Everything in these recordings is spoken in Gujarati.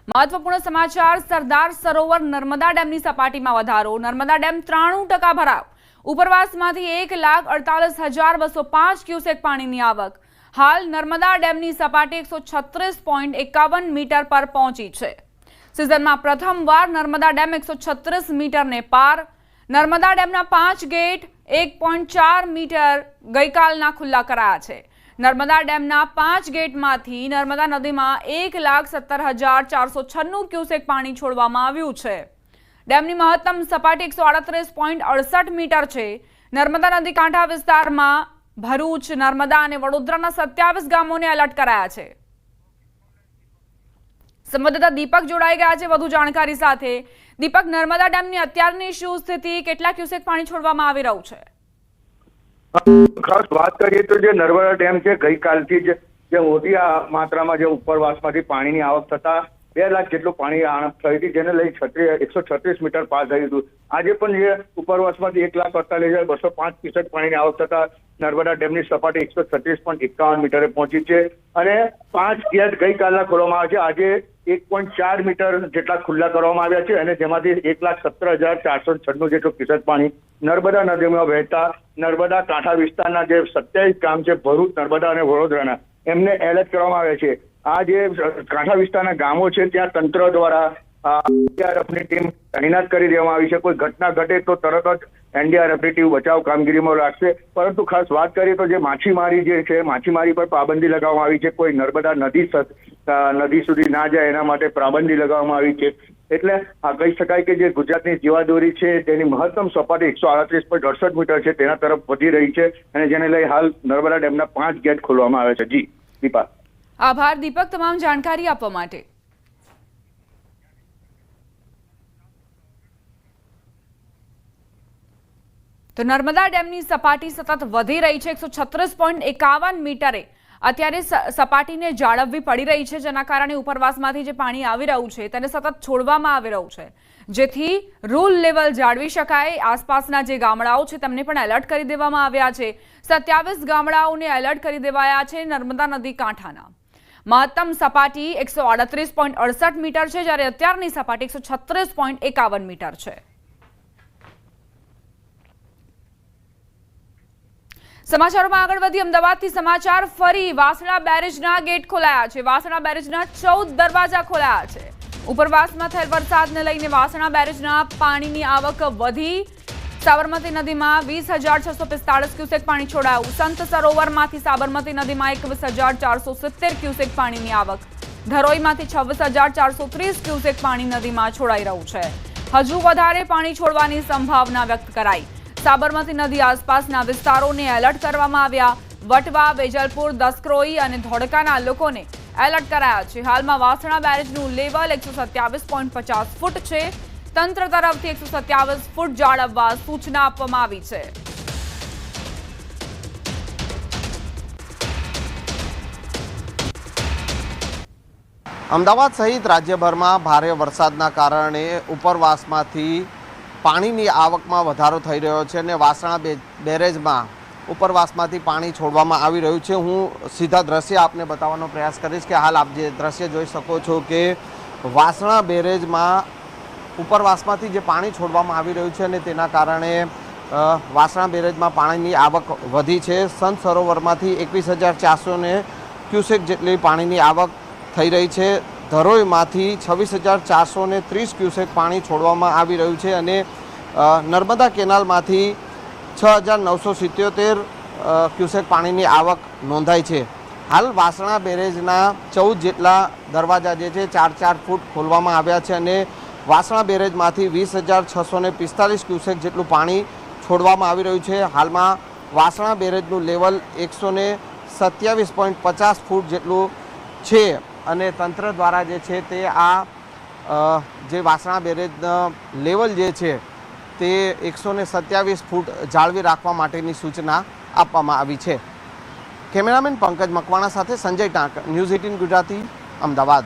મહત્વપૂર્ણ સમાચાર સરદાર સરોવર નર્મદા ડેમની સપાટીમાં વધારો. નર્મદા ડેમ 93% ભરાવ. ઉપરવાસમાંથી 1,48,205 ક્યુસેક પાણીની આવક. હાલ નર્મદા ડેમની સપાટી 136.51 મીટર પર પહોંચી છે. સિઝનમાં પ્રથમવાર નર્મદા ડેમ 136 મીટરને પાર. નર્મદા ડેમના 5 ગેટ 1.4 મીટર ગઈકાલના ખુલ્લા કરાયા છે. નર્મદા ડેમના 5 ગેટમાંથી નર્મદા નદીમાં 1,17,496 ક્યુસેક પાણી છોડવામાં આવ્યું છે. ડેમની મહત્તમ સપાટી 138.68 મીટર છે. નર્મદા નદી કાંઠા વિસ્તારમાં ભરૂચ, નર્મદા અને વડોદરાના 27 ગામોને એલર્ટ કરાયા છે. સંવાદદાતા દીપક જોડાઈ ગયા છે વધુ જાણકારી સાથે. દીપક, નર્મદા ડેમની અત્યારની શું સ્થિતિ, કેટલા ક્યુસેક પાણી છોડવામાં આવી રહ્યું છે? ખાસ વાત કરીએ તો જે નર્મદા ડેમ છે ગઈકાલથી જ જે મોટી માત્રામાં જે ઉપરવાસમાંથી પાણીની આવક થતા 2 લાખ જેટલું પાણી આવક થઈ હતી, જેને લઈ 136 મીટર પાર થયું હતું. આજે પણ જે ઉપરવાસમાંથી 1,48,205 ક્યુસેક પાણીની આવક થતા નર્મદા ડેમની સપાટી 136.51 મીટરે પહોંચી છે અને 5 ગેટ ગઈકાલના ખોલવામાં આવ્યા છે. આજે 1.4 મીટર જેટલા ખુલ્લા કરવામાં આવ્યા છે અને જેમાંથી 1,17,496 જેટલું ક્યુસેક પાણી નર્મદા નદીમાં વહેતા નર્મદા કાંઠા વિસ્તારના જે 27 ગામ છે ભરૂચ, નર્મદા અને વડોદરાના, એમને એલર્ટ કરવામાં આવ્યા છે. આ જે કાંઠા વિસ્તારના ગામો છે ત્યાં તંત્ર દ્વારા એનડીઆરએફની ટીમ તૈનાત કરી દેવામાં આવી છે. કોઈ ઘટના ઘટે તો તરત જ એનડીઆરએફની ટીમ બચાવ કામગીરીમાં રાખશે. પરંતુ ખાસ વાત કરીએ તો જે માછીમારી જે છે, માછીમારી પર પાબંદી લગાવવામાં આવી છે. કોઈ નર્મદા નદી સુધી ના જાય એના માટે પાબંદી લગાવવામાં આવી છે. એટલે આ કહી શકાય કે જે ગુજરાતની જીવાદોરી છે તેની મહત્તમ સપાટી 138.68 મીટર છે તેના તરફ વધી રહી છે અને જેને લઈ હાલ નર્મદા ડેમના 5 ગેટ ખોલવામાં આવે છે. જી દીપા. આભાર દીપક તમામ જાણકારી આપવા માટે. તો નર્મદા ડેમની સપાટી સતત વધી રહી છે. 136.51 મીટરે અત્યારે સપાટીને જાળવવી પડી રહી છે, જેના કારણે ઉપરવાસમાંથી જે પાણી આવી રહ્યું છે તેને સતત છોડવામાં આવી રહ્યું છે, જેથી રૂલ લેવલ જાળવી શકાય. આસપાસના જે ગામડાઓ છે તેમને પણ એલર્ટ કરી દેવામાં આવ્યા છે. 27 ગામડાઓને એલર્ટ કરી દેવાયા છે. નર્મદા નદી કાંઠાના મહત્તમ સપાટી 138.68 મીટર છે, જ્યારે અત્યારની સપાટી 136.51 મીટર છે. સમાચારોમાં આગળ વધી અમદાવાદથી સમાચાર. ફરી વાસણા બેરેજના ગેટ ખોલાયા છે. વાસણા બેરેજના 14 દરવાજા ખોલાયા છે. ઉપરવાસમાં થયેલ વરસાદને લઈને વાસણા બેરેજના પાણીની આવક વધી. સાબરમતી નદીમાં 20,645 ક્યુસેક પાણી છોડાયું. સંત સરોવરમાંથી સાબરમતી નદીમાં 21,470 ક્યુસેક પાણીની આવક. ધરોઈમાંથી 26,430 ક્યુસેક પાણી નદીમાં છોડાઈ રહ્યું છે. હજુ વધારે પાણી છોડવાની સંભાવના વ્યક્ત કરાઈ. સાબરમતી નદી આસપાસના વિસ્તારોને એલર્ટ કરવામાં આવ્યા. વટવા, વેજલપુર, દસક્રોઈ અને ધોળકાના લોકોને એલર્ટ કરાયા છે. હાલમાં વાસણા બેરેજનું લેવલ 127.50 ફૂટ છે. તંત્ર તરફથી 127 ફૂટ જાળવવા સૂચના આપવામાં આવી છે. અમદાવાદ સહિત રાજ્યભરમાં ભારે વરસાદના કારણે ઉપરવાસમાંથી પાણીની આવકમાં વધારો થઈ રહ્યો છે અને વાસણા બેરેજમાં ઉપરવાસમાંથી પાણી છોડવામાં આવી રહ્યું છે. હું સીધા દ્રશ્ય આપને બતાવવાનો પ્રયાસ કરીશ કે હાલ આપ જે દ્રશ્ય જોઈ શકો છો કે વાસણા બેરેજમાં ઉપરવાસમાંથી જે પાણી છોડવામાં આવી રહ્યું છે અને તેના કારણે વાસણા બેરેજમાં પાણીની આવક વધી છે. સંત સરોવરમાંથી 21,400 ક્યુસેક જેટલી પાણીની આવક થઈ રહી છે. ધરોઈમાંથી 26,430 ક્યુસેક પાણી છોડવામાં આવી રહ્યું છે અને નર્મદા કેનાલમાંથી 6,977 ક્યુસેક પાણીની આવક નોંધાઈ છે. હાલ વાસણા બેરેજના 14 જેટલા દરવાજા જે છે 4-4 ફૂટ ખોલવામાં આવ્યા છે અને વાસણા બેરેજમાંથી 20,645 ક્યુસેક જેટલું પાણી છોડવામાં આવી રહ્યું છે. હાલમાં વાસણા બેરેજનું લેવલ 127.50 ફૂટ જેટલું છે અને તંત્ર દ્વારા જે છે તે આ જે વાસણા બેરેજના લેવલ જે છે તે 127 ફૂટ જાળવી રાખવા માટેની સૂચના આપવામાં આવી છે. કેમેરામેન પંકજ મકવાણા સાથે સંજય ટાંક, ન્યૂઝ 18 ગુજરાતી, અમદાવાદ.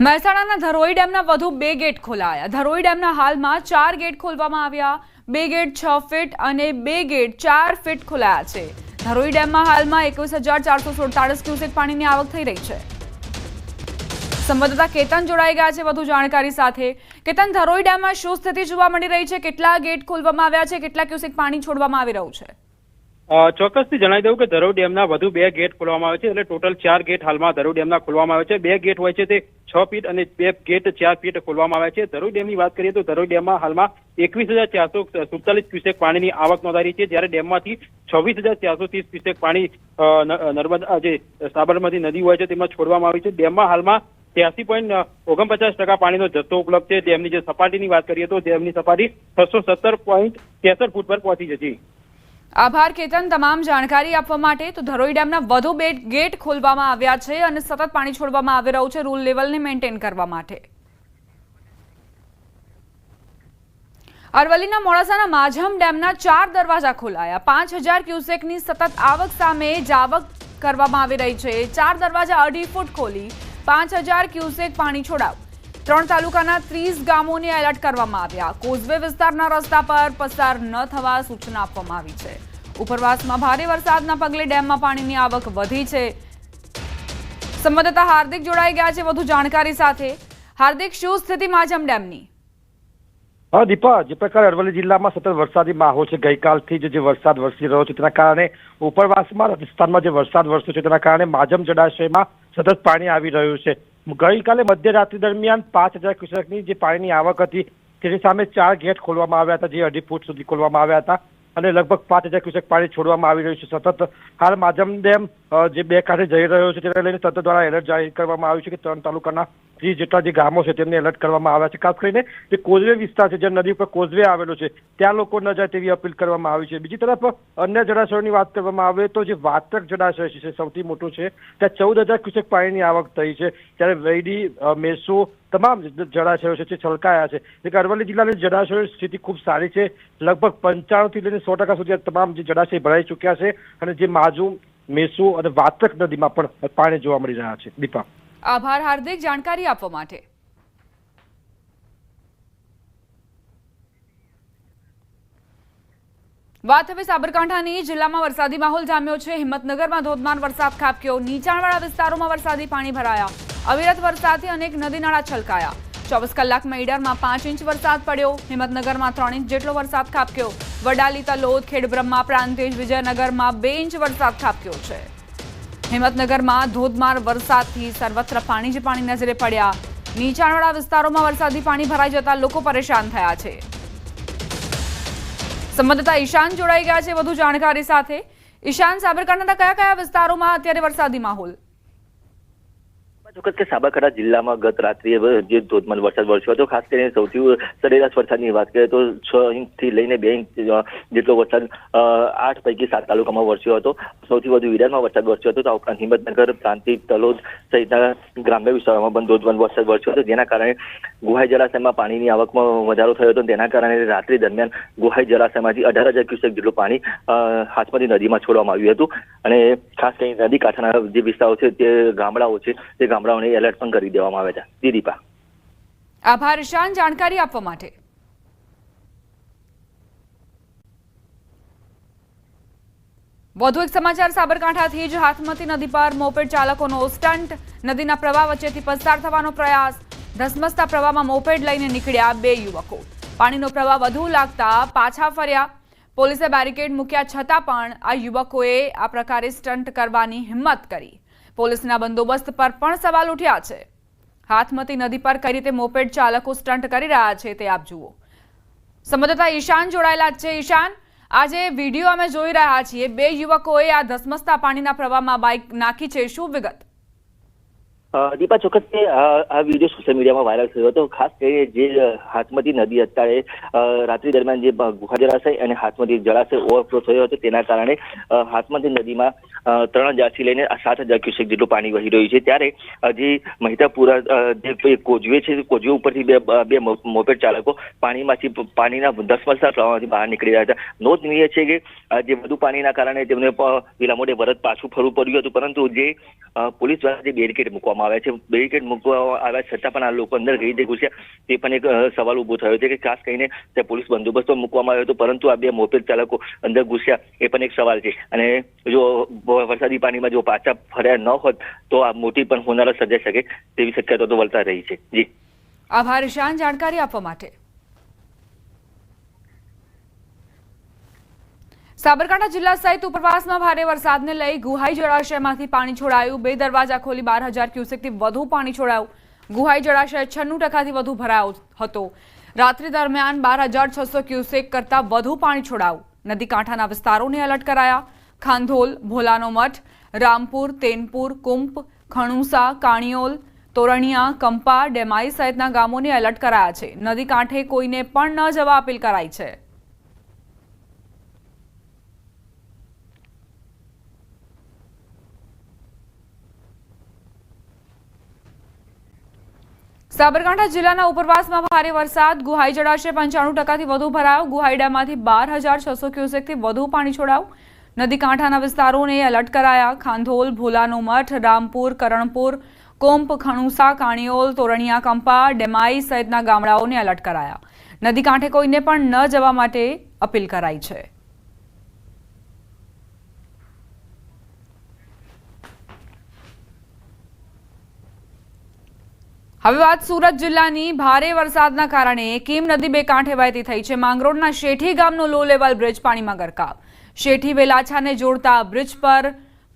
મહેસાણાના ધરોઈ ડેમના વધુ 2 ગેટ ખોલાયા. ધરોઈ ડેમના હાલમાં 4 ગેટ ખોલવામાં આવ્યા. 2 ગેટ 6 ફીટ અને 2 ગેટ 4 ફીટ ખોલાયા છે. ધરોઈ ડેમમાં હાલમાં 21,447 ક્યુસેક પાણીની આવક થઈ રહી છે. સંવાદદાતા કેતન જોડાઈ ગયા છે વધુ જાણકારી સાથે। કેતન, ધરોઈ ડેમમાં શું સ્થિતિ જોવા મળી રહી છે? કેટલા ગેટ ખોલવામાં આવ્યા છે? કેટલા ક્યુસેક પાણી છોડવામાં આવી રહ્યું છે? ચોક્કસથી જણાવી દઉં કે ધરોઈ ડેમના વધુ 2 ગેટ ખોલવામાં આવે છે, એટલે ટોટલ 4 ગેટ હાલમાં ધરોઈ ડેમના ખોલવામાં આવે છે। 2 ગેટ હોય છે તે 6 ફીટ અને 2 ગેટ 4 ફીટ ખોલવામાં આવે છે। ધરોઈ ડેમની વાત કરીએ તો ધરોઈ ડેમમાં હાલમાં 21,447 ક્યુસેક પાણીની આવક નોંધાઈ છે, જ્યારે ડેમમાંથી 26,430 ક્યુસેક પાણી નર્મદા જે સાબરમતી નદી હોય છે તેમાં છોડવામાં આવી છે। ડેમમાં હાલમાં 83.49% પાણીનો જથ્થો ઉપલબ્ધ છે। ડેમની જે સપાટીની વાત કરીએ તો ડેમની સપાટી 617.63 ફૂટ પર પહોંચી છે। આભાર કેતન તમામ જાણકારી આપવા માટે। તો ધરોઈ ડેમના વધુ 2 ગેટ ખોલવામાં આવ્યા છે અને સતત પાણી છોડવામાં આવી રહ્યું છે રૂલ લેવલને મેન્ટેન કરવા માટે। અરવલ્લીના મોડાસાના માઝમ ડેમના 4 દરવાજા ખોલાયા। 5000 ક્યુસેકની સતત આવક સામે જાવક કરવામાં આવી રહી છે। 4 દરવાજા 2.5 ફૂટ ખોલી 5000 ક્યુસેક પાણી છોડાવ। 3 તાલુકાના 30 ગામોને એલર્ટ કરવામાં આવ્યા। કોઝવે વિસ્તારના રસ્તા પર પસાર ન થવા સૂચના આપવામાં આવી છે। ઉપરવાસમાં ભારે વરસાદના પગલે ડેમમાં પાણીની આવક વધી છે। સંવાદદાતા હાર્દિક જોડાઈ ગયા છે વધુ જાણકારી સાથે। હાર્દિક, શું સ્થિતિ માઝમ ડેમની? હા દીપા, જે પ્રકારે અરવલ્લી જિલ્લામાં સતત વરસાદી માહોલ છે, ગઈકાલથી જે વરસાદ વરસી રહ્યો છે તેના કારણે ઉપરવાસમાં રાજસ્થાનમાં જે વરસાદ વરસ્યો છે તેના કારણે માઝમ જળાશયમાં સતત પાણી આવી રહ્યું છે। ગઈકાલે મધ્યરાત્રિ દરમિયાન 5000 ક્યુસેકની જે પાણીની આવક હતી તેની સામે 4 ગેટ ખોલવામાં આવ્યા હતા, જે 2.5 ફૂટ સુધી ખોલવામાં આવ્યા હતા અને લગભગ 5000 ક્યુસેક પાણી છોડવામાં આવી રહ્યું છે। સતત હાલ માઝમ ડેમ જે 2 કાંઠે જઈ રહ્યો છે તેને લઈને તંત્ર દ્વારા એલર્ટ જાહેર કરવામાં આવ્યું છે કે 3 તાલુકાના 30 જેટલા જે ગામો છે તેમને એલર્ટ કરવામાં આવ્યા છે। ખાસ કરીને જે કોઝવે વિસ્તાર છે, જે નદી પર કોઝવે આવેલો છે, ત્યાં લોકો ન જાય તેવી અપીલ કરવામાં આવી છે। બીજી તરફ અન્ય જળાશયોની વાત કરવામાં આવે તો જે વાત્રક જળાશય છે સૌથી મોટું છે, ત્યાં 14000 ક્યુસેક પાણીની આવક થઈ છે, જ્યારે વૈડી, મેસો તમામ જળાશયો છે જે છલકાયા છે। એટલે અરવલ્લી જિલ્લાની જળાશયોની સ્થિતિ ખૂબ સારી છે। લગભગ 95 થી લઈને 100% સુધી તમામ જે જળાશય ભરાઈ ચૂક્યા છે અને જે માઝમ, મેસો અને વાત્રક નદીમાં પણ પાણી જોવા મળી રહ્યા છે। દીપા, આભાર હાર્દિક જાણકારી આપવા માટે। વાત હવે સાબરકાંઠાની। જિલ્લામાં વરસાદી માહોલ જામ્યો છે। હિંમતનગરમાં ધોધમાર વરસાદ ખાબક્યો। નીચાણવાળા વિસ્તારોમાં વરસાદી પાણી ભરાયા। અવિરત વરસાદથી અનેક નદી નાળા છલકાયા। 24 કલાકમાં ઈડરમાં 5 ઇંચ વરસાદ પડ્યો। હિંમતનગરમાં 3 ઇંચ જેટલો વરસાદ ખાબક્યો। વડાલી, તલોદ, ખેડબ્રહ્મા, પ્રાંતિજ, વિજયનગરમાં 2 ઇંચ વરસાદ ખાબક્યો છે। હિંમતનગરમાં ધોધમાર વરસાદથી સર્વત્ર પાણી જ પાણી નજરે પડ્યા। નીચાણવાળા વિસ્તારોમાં વરસાદી પાણી ભરાઈ જતા લોકો પરેશાન થયા છે। સંવાદદાતા ઈશાન જોડાઈ ગયા છે વધુ જાણકારી સાથે। ઈશાન, સાબરકાંઠાના કયા કયા વિસ્તારોમાં અત્યારે વરસાદી માહોલ? ચોક્કસ કે સાબરકાંઠા જિલ્લામાં ગત રાત્રિએ જે ધોધમાર વરસાદ વરસ્યો હતો, ખાસ કરીને સૌથી સરેરાશ વરસાદની વાત કરીએ તો 6 ઇંચથી લઈને 2 ઇંચ જેટલો વરસાદ 8 પૈકી 7 તાલુકામાં વરસ્યો હતો। સૌથી વધુ ઈડરમાં વરસાદ વરસ્યો હતો। તો આ ઉપરાંત હિંમતનગર, પ્રાંતિજ, તલોદ સહિતના ગ્રામ્ય વિસ્તારોમાં પણ ધોધમાર વરસાદ વરસ્યો હતો, જેના કારણે ગોહાઈ જળાશયમાં પાણીની આવકમાં વધારો થયો હતો। તેના કારણે રાત્રિ દરમિયાન ગોહાઈ જળાશયમાંથી 18,000 ક્યુસેક જેટલું પાણી હાથમતી નદીમાં છોડવામાં આવ્યું હતું અને ખાસ કરીને નદી કાંઠાના જે વિસ્તારો છે તે ગામડાઓ છે તે ગામડાઓને એલર્ટ પણ કરી દેવામાં આવ્યા છે। દીપા, આભાર ઈશાન જાણકારી આપવા માટે। વધુ એક સમાચાર સાબરકાંઠાથી જ। હાથમતી નદી પર મોપેડ ચાલકોનો સ્ટન્ટ। નદીના પ્રવાહ વચ્ચેથી પસાર થવાનો પ્રયાસ। ધસમસતા પ્રવાહમાં મોપેડ લઈને નીકળ્યા 2 યુવકો। પાણીનો પ્રવાહ વધુ લાગતા પાછા ફર્યા। પોલીસે બેરિકેડ મૂક્યા છતાં પણ આ યુવકોએ આ પ્રકારે સ્ટન્ટ કરવાની હિંમત કરી। પોલીસના બંદોબસ્ત પર પણ સવાલ ઉઠ્યા છે। હાથમતી નદી પર કઈ રીતે મોપેડ ચાલકો સ્ટન્ટ કરી રહ્યા છે તે આપ જુઓ। સંવાદદાતા ઈશાન જોડાયેલા છે। ઈશાન, આજે વિડીયો અમે જોઈ રહ્યા છીએ, 2 યુવકોએ આ ધસમસતા પાણીના પ્રવાહમાં બાઇક નાખી છે, શું વિગત? દીપા, ચોક્કસ આ વિડીયો સોશિયલ મીડિયામાં વાયરલ થયો હતો। ખાસ કરીને જે હાથમતી નદી અત્યારે રાત્રિ દરમિયાન જે ગુહા જળાશય અને હાથમતી જળાશય ઓવરફ્લો થયો હતો તેના કારણે હાથમતી નદીમાં 3000 થી લઈને 7000 ક્યુસેક જેટલું પાણી વહી રહ્યું છે। ત્યારે જે મહિતાપુરા જે કોઝવે છે, કોઝવે ઉપરથી બે મોપેડ ચાલકો પાણીના ધસમસતા પ્રવાહમાંથી બહાર નીકળી રહ્યા હતા। નોંધનીય છે કે જે વધુ પાણીના કારણે તેમને પેલા મોઢે વરદ પાછું ફરવું પડ્યું હતું, પરંતુ જે પોલીસ દ્વારા જે બેરિકેડ મૂકવામાં આવ્યા છે, બેરિકેડ મૂકવામાં આવ્યા છતાં પણ આ લોકો અંદર કઈ રીતે ઘૂસ્યા તે પણ એક સવાલ ઉભો થયો છે કે ખાસ કરીને ત્યાં પોલીસ બંદોબસ્ત મૂકવામાં આવ્યો હતો, પરંતુ આ 2 મોપેડ ચાલકો અંદર ઘૂસ્યા એ પણ એક સવાલ છે। અને જો વરસાદી પાણીમાં જો પાછા ફર્યા ન હોત તો આ મોટી પણ હોનારત સર્જાઈ શકે તેવી શક્યતા તો વર્તાઈ રહી છે. જી આભાર ઈશાન જાણકારી આપવા માટે. સાબરકાંઠા જિલ્લા સહિત ઉપરવાસમાં ભારે વરસાદને લઈ ગુહાઈ જળાશયમાંથી પાણી છોડાયું. 2 દરવાજા ખોલી 12,000 ક્યુસેકથી વધુ પાણી છોડાયું. ગુહાઈ જળાશય 96% વધુ ભરાયો હતો. રાત્રિ દરમિયાન 12,600 ક્યુસેક કરતાં વધુ પાણી છોડાયું. નદી કાંઠાના વિસ્તારોને એલર્ટ કરાયા. ખાંધોલ, ભોલાનો મઠ, રામપુર, તેનપુર, કુંપ, ખણુસા, કાણિયોલ, તોરણિયા, કંપા, ડેમાઈ સહિતના ગામોને એલર્ટ કરાયા છે. નદી કાંઠે કોઈને પણ ન જવા અપીલ કરાઈ છે. સાબરકાંઠા જિલ્લાના ઉપરવાસમાં ભારે વરસાદ. ગુહાઈ જળાશય 95%થી વધુ ભરાયો. ગુહાઈ ડેમમાંથી 12,600 ક્યુસેકથી વધુ પાણી છોડાયું. નદી કાંઠાના વિસ્તારોને એલર્ટ કરાયા. ખાંધોલ, ભોલાનો મઠ, રામપુર, કરણપુર, કોંપ, ખણુસા, કાણિયોલ, તોરણિયા, કંપા, ડેમાઈ સહિતના ગામડાઓને એલર્ટ કરાયા. નદી કાંઠે કોઈને પણ ન જવા માટે અપીલ કરાઈ છે. હવે વાત સુરત જિલ્લાની. ભારે વરસાદના કારણે કીમ નદી બે કાંઠે વહેતી થઈ છે. માંગરોળના શેઠી ગામનો લો લેવલ બ્રિજ પાણીમાં ગરકાવ. શેઠી વેલાછાને જોડતા બ્રિજ પર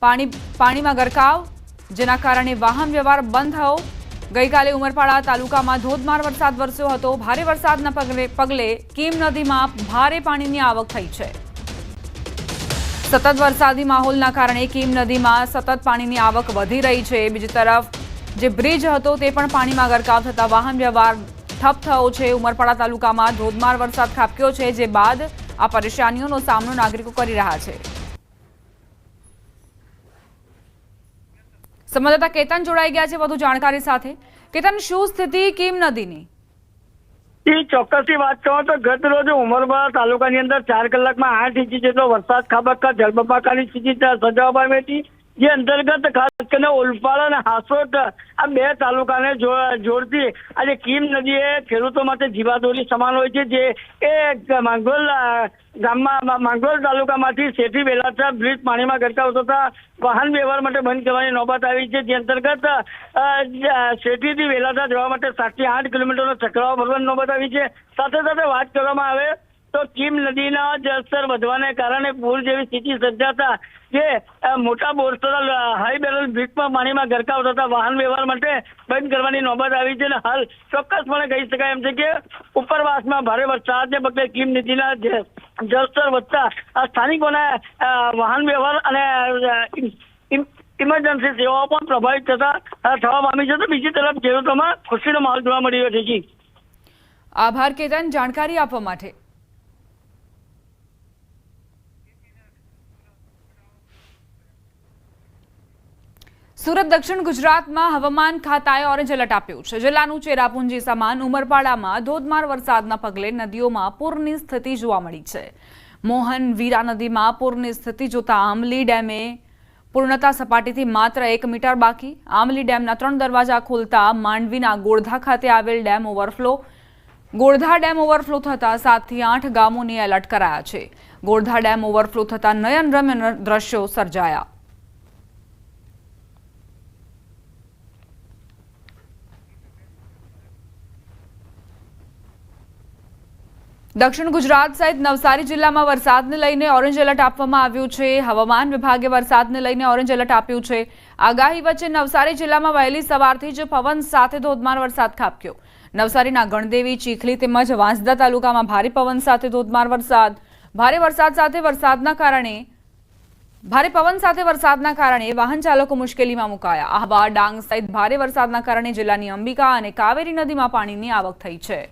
પાણીમાં ગરકાવ, જેના કારણે વાહન વ્યવહાર બંધ થયો. ગઈકાલે ઉમરપાડા તાલુકામાં ધોધમાર વરસાદ વરસ્યો હતો. ભારે વરસાદના પગલે કીમ નદીમાં ભારે પાણીની આવક થઈ છે. સતત વરસાદી માહોલના કારણે કીમ નદીમાં સતત પાણીની આવક વધી રહી છે. બીજી તરફ જે બ્રિજ હતો તે પણ પાણીમાં ગરકાવ થતા વાહન વ્યવહાર ઠપ થયો છે. ઉમરપાડા તાલુકામાં ધોધમાર વરસાદ ખાબક્યો છે, જે બાદ આ પરેશાનીઓનો સામનો નાગરિકો કરી રહ્યા છે. સંવાદદાતા કેતન જોડાઈ ગયા છે વધુ જાણકારી સાથે. કેતન, શું સ્થિતિ કીમ નદીની? ચોક્કસથી વાત કરો તો ગત રોજ ઉમરપાડા તાલુકાની અંદર 4 કલાકમાં 8 ઇંચ જેટલો વરસાદ ખાબકતા જળબંબાકારની સ્થિતિ સર્જાવા પામી હતી. જે અંતર્ગત ખાસ કરીને ઓલપાડ અને હાસોટ આ 2 તાલુકાને જોડતી આજે કીમ નદી એ ખેડૂતો માટે જીવાદોરી સમાન હોય છે. જે એ માંગરોળ ગામમાં માંગરોળ તાલુકામાંથી શેઠી વેલાછા બ્રિજ પાણીમાં ગરકાવ થતા વાહન વ્યવહાર માટે બંધ કરવાની નોબત આવી છે. જે અંતર્ગત શેઠીથી વેલાછા જવા માટે 7 થી 8 કિલોમીટરનો ચક્રાવો ભરવાની નોબત આવી છે. સાથે સાથે વાત કરવામાં આવે તો કીમ નદીના જળસ્તર વધવાને કારણે પૂર જેવી સ્થિતિ સર્જાતા જે મોટા બોરસરા હાઈ બેરલ બ્રિજમાં પાણીમાં ગરકાવ થતા વાહન વ્યવહાર માટે બંધ કરવાની નોબત આવી છે. અને હાલ ચોક્કસપણે કહી શકાય એમ છે કે ઉપરવાસમાં ભારે વરસાદને પગલે કીમ નદીના જળસ્તર વધતા સ્થાનિકોને વાહન વ્યવહાર અને ઇમરજન્સી સેવાઓ પણ પ્રભાવિત થવા પામી છે. તો બીજી તરફ ખેડૂતોમાં ખુશીનો માહોલ જોવા મળી રહ્યો છે. આભાર કેતન જાણકારી આપવા માટે. સુરત દક્ષિણ ગુજરાતમાં હવામાન ખાતાએ ઓરેન્જ એલર્ટ આપ્યું છે. જિલ્લાનું ચેરાપુંજી સમાન ઉમરપાડામાં ધોધમાર વરસાદના પગલે નદીઓમાં પૂરની સ્થિતિ જોવા મળી છે. મોહન વીરા નદીમાં પૂરની સ્થિતિ જોતા આમલી ડેમે પૂર્ણતા સપાટીથી માત્ર 1 મીટર બાકી. આમલી ડેમના 3 દરવાજા ખોલતા માંડવીના ગોળધા ખાતે આવેલ ડેમ ઓવરફ્લો. ગોળધા ડેમ ઓવરફ્લો થતા 7 થી 8 ગામોને એલર્ટ કરાયા છે. ગોળધા ડેમ ઓવરફ્લો થતા નયનરમ્ય દ્રશ્યો સર્જાયા. દક્ષિણ ગુજરાત સહિત નવસારી જિલ્લામાં વરસાદને લઈને ઓરેન્જ એલર્ટ આપવામાં આવ્યું છે. હવામાન વિભાગે વરસાદને લઈને ઓરેન્જ એલર્ટ આપ્યું છે. આગાહી વચ્ચે નવસારી જિલ્લામાં વહેલી સવારથી જ પવન સાથે ધોધમાર વરસાદ ખાબક્યો. નવસારીના ગણદેવી, ચીખલી તેમજ વાંસદા તાલુકામાં ભારે પવન સાથે ધોધમાર વરસાદ. ભારે પવન સાથે વરસાદના કારણે વાહન ચાલકો મુશ્કેલીમાં મુકાયા. આહવા, ડાંગ સહિત ભારે વરસાદના કારણે જિલ્લાની અંબિકા અને કાવેરી નદીમાં પાણીની આવક થઈ છે.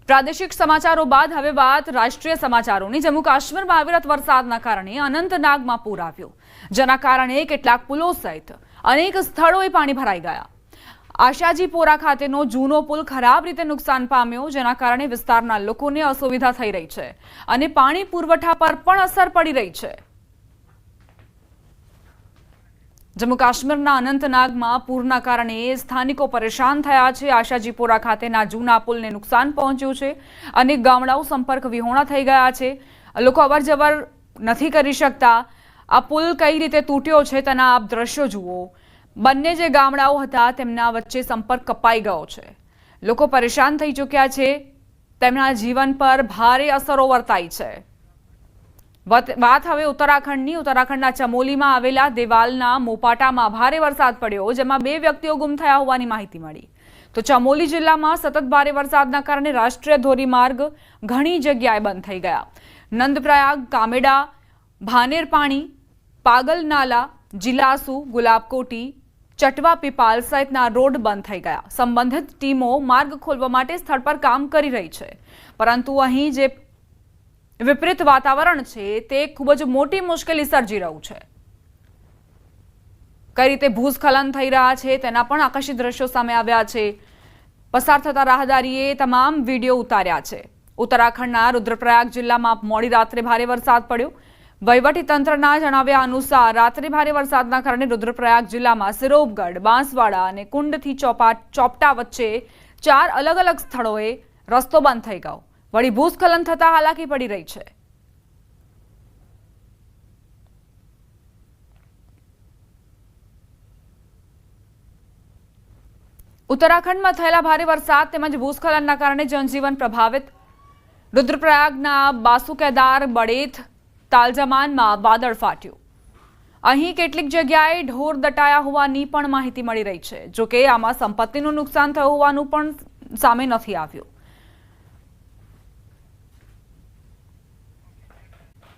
પ્રાદેશિક સમાચારો બાદ હવે વાત રાષ્ટ્રીય સમાચારોની. જમ્મુ કાશ્મીરમાં અવિરત વરસાદના કારણે અનંતનાગમાં પૂર આવ્યું, જેના કારણે કેટલાક પુલો સહિત અનેક સ્થળોએ પાણી ભરાઈ ગયા. આશાજીપોરા ખાતેનો જૂનો પુલ ખરાબ રીતે નુકસાન પામ્યો, જેના કારણે વિસ્તારના લોકોને અસુવિધા થઈ રહી છે અને પાણી પુરવઠા પર પણ અસર પડી રહી છે. જમ્મુ કાશ્મીરના અનંતનાગમાં પૂરના કારણે સ્થાનિકો પરેશાન થયા છે। આશાજીપોરા ખાતેના જૂના પુલને નુકસાન પહોંચ્યું છે। અનેક ગામડાઓ સંપર્ક વિહોણા થઈ ગયા છે। લોકો અવરજવર નથી કરી શકતા। આ પુલ કઈ રીતે તૂટ્યો છે તેના આપ દ્રશ્યો જુઓ। બંને જે ગામડાઓ હતા તેમના વચ્ચે સંપર્ક કપાઈ ગયો છે। લોકો પરેશાન થઈ ચૂક્યા છે। તેમના જીવન પર ભારે અસરો વર્તાઈ છે। વાત હવે ઉત્તરાખંડની। ઉત્તરાખંડના ચમોલીમાં આવેલા દેવાલના મોપાટામાં ભારે વરસાદ પડ્યો, જેમાં 2 વ્યક્તિઓ ગુમ થયા હોવાની માહિતી મળી। તો ચમોલી જિલ્લામાં સતત ભારે વરસાદના કારણે રાષ્ટ્રીય ધોરીમાર્ગ ઘણી જગ્યાએ બંધ થઈ ગયા। નંદપ્રયાગ, કામેડા, ભાનેરપાણી, પાગલનાલા, જીલાસુ, ગુલાબકોટી, ચટવા પીપાલ સહિતના રોડ બંધ થઈ ગયા। સંબંધિત ટીમો માર્ગ ખોલવા માટે સ્થળ પર કામ કરી રહી છે, પરંતુ અહીં જે વિપરીત વાતાવરણ છે તે ખૂબ જ મોટી મુશ્કેલી સર્જી રહ્યું છે। કઈ રીતે ભૂસ્ખલન થઈ રહ્યા છે તેના પણ આકર્ષક દ્રશ્યો સામે આવ્યા છે। પસાર થતા રાહદારીએ તમામ વિડીયો ઉતાર્યા છે। ઉત્તરાખંડના રુદ્રપ્રયાગ જિલ્લામાં મોડી રાત્રે ભારે વરસાદ પડ્યો। વહીવટી તંત્રના જણાવ્યા અનુસાર રાત્રે ભારે વરસાદના કારણે રુદ્રપ્રયાગ જિલ્લામાં સિરોબગઢ, બાંસવાડા અને કુંડથી ચોપટા વચ્ચે 4 અલગ અલગ સ્થળોએ રસ્તો બંધ થઈ ગયો। વળી ભૂસ્ખલન થતા હાલાકી પડી રહી છે। ઉત્તરાખંડમાં થયેલા ભારે વરસાદ તેમજ ભૂસ્ખલનના કારણે જનજીવન પ્રભાવિત। રુદ્રપ્રયાગના બાસુકેદાર, બડેથ, તાલજમાનમાં વાદળ ફાટ્યું। અહીં કેટલીક જગ્યાએ ઢોર દટાયા હોવાની પણ માહિતી મળી રહી છે। જોકે આમાં સંપત્તિનું નુકસાન થયું હોવાનું પણ સામે નથી આવ્યું।